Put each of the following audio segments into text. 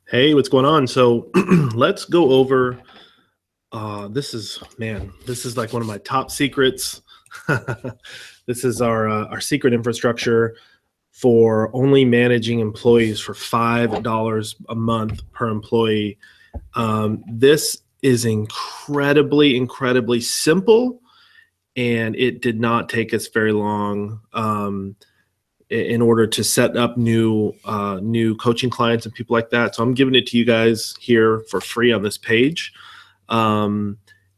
Hey, what's going on? So let's go over this is like one of my top secrets. This is our secret infrastructure for only managing employees for $5 a month per employee. This is incredibly simple, and it did not take us very long in order to set up new coaching clients and people like that. So I'm giving it to you guys here for free on this page.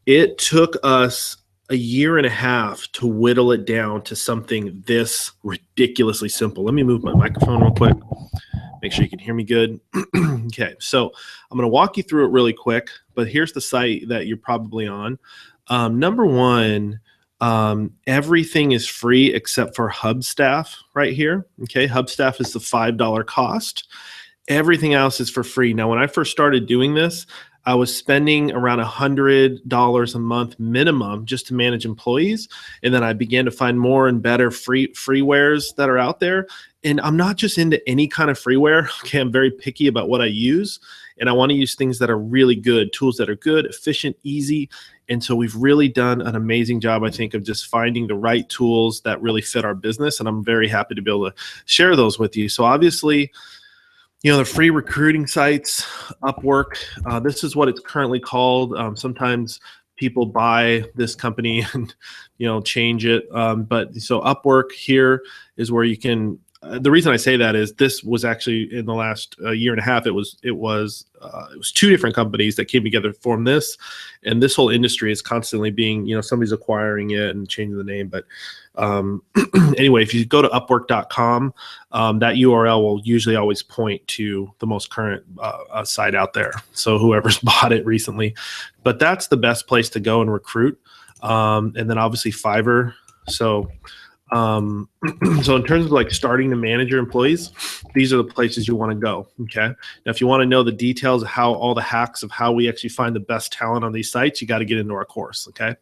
It took us a year and a half to whittle it down to something this ridiculously simple. Let me move my microphone real quick. Make sure you can hear me good. Okay, so I'm going to walk you through it really quick, but here's the site that you're probably on. Number one, everything is free except for Hubstaff right here. Okay, Hubstaff is the $5 cost. Everything else is for free. Now, when I first started doing this, I was spending around $100 a month minimum just to manage employees. And then I began to find more and better freewares that are out there. And I'm not just into any kind of freeware. Okay, I'm very picky about what I use. And I want to use things that are really good, tools that are good, efficient, easy. And so we've really done an amazing job, I think, of just finding the right tools that really fit our business. And I'm very happy to be able to share those with you. So obviously, the free recruiting sites, Upwork, this is what it's currently called. Sometimes people buy this company and, change it. But so Upwork here is where you can, the reason I say that is this was actually in the last year and a half, it was two different companies that came together to form this. And this whole industry is constantly being, somebody's acquiring it and changing the name. But anyway, if you go to upwork.com, that URL will usually always point to the most current site out there. So whoever's bought it recently, but that's the best place to go and recruit. And then obviously Fiverr. So in terms of like starting to manage your employees, these are the places you want to go. Okay. Now, if you want to know the details of how all the hacks of how we actually find the best talent on these sites, you got to get into our course. Okay.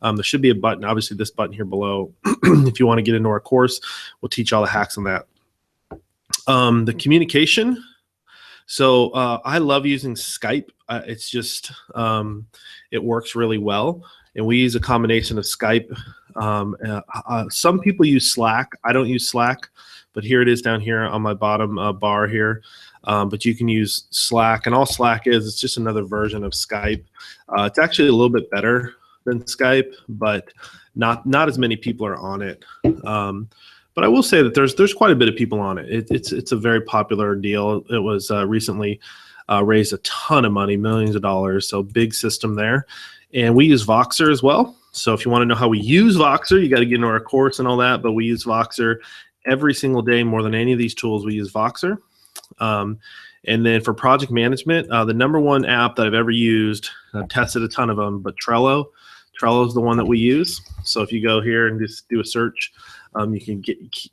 There should be a button, obviously this button here below. If you want to get into our course, we'll teach all the hacks on that. The communication. So I love using Skype. It's just, it works really well. And we use a combination of Skype. Some people use Slack. I don't use Slack, but here it is down here on my bottom bar here. But you can use Slack, and all Slack is, it's just another version of Skype. It's actually a little bit better than Skype, but not as many people are on it. But I will say that there's quite a bit of people on it. It's a very popular deal. It was recently raised a ton of money, millions of dollars. So big system there. And we use Voxer as well. So if you want to know how we use Voxer, you got to get into our course and all that. But we use Voxer every single day. More than any of these tools, we use Voxer. And then for project management, the number one app that I've ever used, I've tested a ton of them, but Trello. Trello is the one that we use. So if you go here and just do a search, you can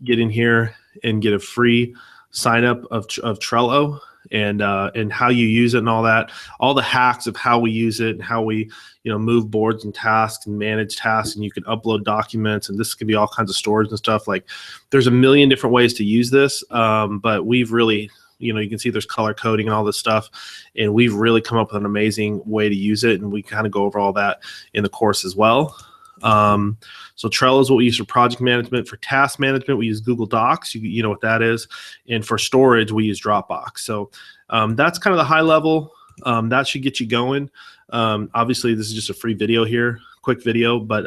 get in here and get a free sign up of Trello and how you use it and all that, all the hacks of how we use it and how we move boards and tasks and manage tasks, and you can upload documents, and this could be all kinds of storage and stuff. Like there's a million different ways to use this, but we've really, you can see there's color coding and all this stuff, and we've really come up with an amazing way to use it, and we kind of go over all that in the course as well. So Trello is what we use for project management. For task management, we use Google Docs. You know what that is. And for storage, we use Dropbox. So that's kind of the high level. That should get you going. Obviously, this is just a free video here, quick video, but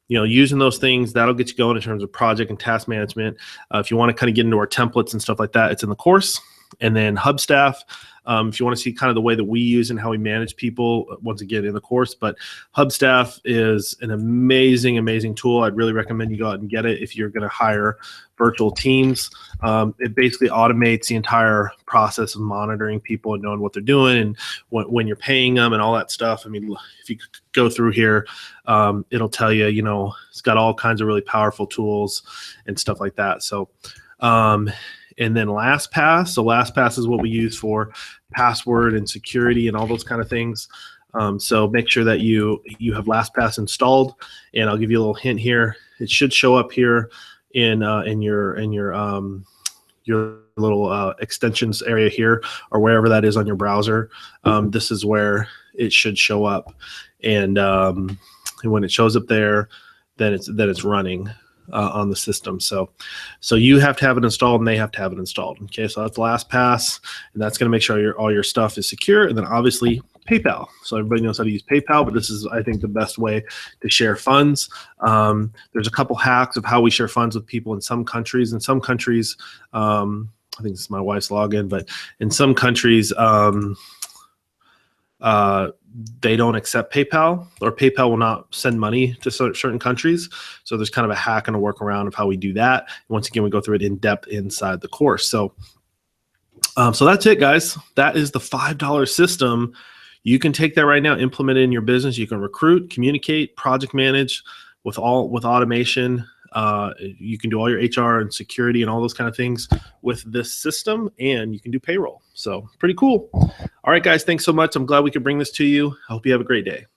using those things, that'll get you going in terms of project and task management. If you want to kind of get into our templates and stuff like that, it's in the course. And then Hubstaff, if you want to see kind of the way that we use and how we manage people, once again, in the course. But Hubstaff is an amazing tool. I'd really recommend you go out and get it if you're going to hire virtual teams. It basically automates the entire process of monitoring people and knowing what they're doing and when you're paying them and all that stuff. I mean, if you go through here, it'll tell you, it's got all kinds of really powerful tools and stuff like that. So, and then LastPass. So LastPass is what we use for password and security and all those kind of things. So make sure that you have LastPass installed. And I'll give you a little hint here. It should show up here in your little extensions area here, or wherever that is on your browser. This is where it should show up, and when it shows up there, then it's running on the system. So you have to have it installed, and they have to have it installed. Okay, so that's LastPass, and that's going to make sure all your stuff is secure. And then obviously PayPal. So everybody knows how to use PayPal, but this is, I think, the best way to share funds. There's a couple hacks of how we share funds with people in some countries. In some countries, I think this is my wife's login, but in some countries, they don't accept PayPal, or PayPal will not send money to certain countries. So there's kind of a hack and a workaround of how we do that. Once again, we go through it in depth inside the course. So that's it, guys. That is the $5 system. You can take that right now, implement it in your business. You can recruit, communicate, project manage with automation. You can do all your HR and security and all those kind of things with this system, and you can do payroll. So pretty cool. All right, guys, thanks so much. I'm glad we could bring this to you. I hope you have a great day.